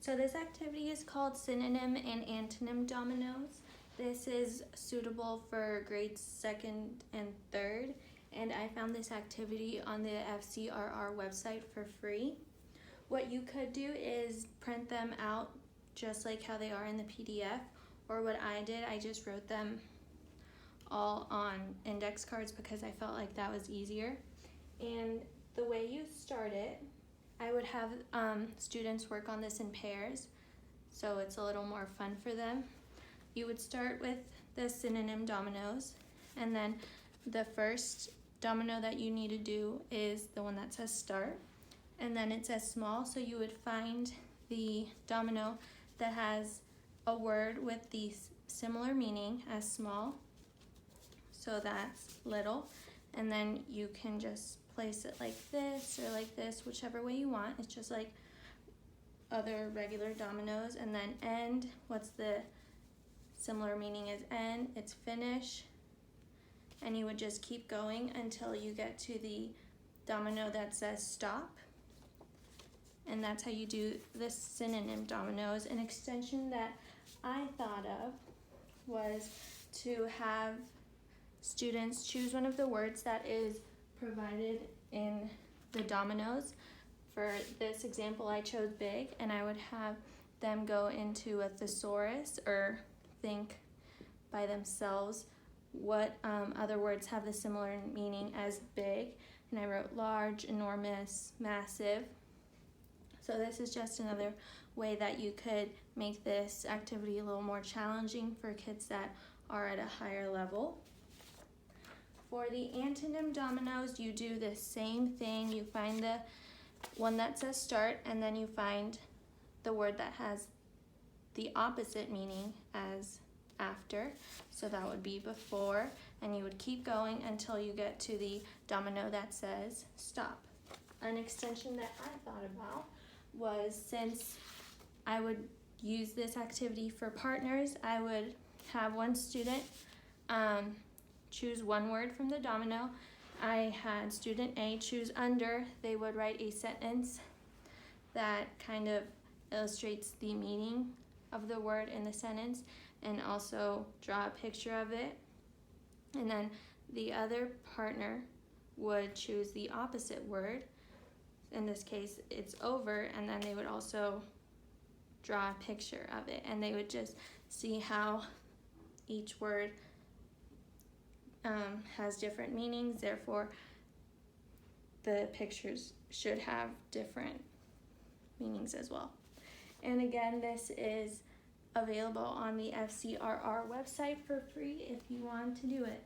So this activity is called Synonym and Antonym Dominoes. This is suitable for grades 2nd and 3rd, and I found this activity on the FCRR website for free. What you could do is print them out just like how they are in the PDF, or what I did, I just wrote them all on index cards because I felt like that was easier. And the way you start it, I would have students work on this in pairs, so it's a little more fun for them. You would start with the synonym dominoes, and then the first domino that you need to do is the one that says start, and then it says small, so you would find the domino that has a word with the similar meaning as small, so that's little, and then you can just place it like this or like this, whichever way you want. It's just like other regular dominoes. And then end, what's the similar meaning is end, it's finish, and you would just keep going until you get to the domino that says stop. And that's how you do the synonym dominoes. An extension that I thought of was to have students choose one of the words that is provided in the dominoes. For this example, I chose big, and I would have them go into a thesaurus or think by themselves what other words have the similar meaning as big, and I wrote large, enormous, massive. So this is just another way that you could make this activity a little more challenging for kids that are at a higher level. For the antonym dominoes, you do the same thing. You find the one that says start, and then you find the word that has the opposite meaning as after. So that would be before, and you would keep going until you get to the domino that says stop. An extension that I thought about was, since I would use this activity for partners, I would have one student choose one word from the domino. I had student A choose under. They would write a sentence that kind of illustrates the meaning of the word in the sentence and also draw a picture of it. And then the other partner would choose the opposite word. In this case, it's over, and then they would also draw a picture of it, and they would just see how each word has different meanings, therefore the pictures should have different meanings as well. And again, this is available on the FCRR website for free if you want to do it.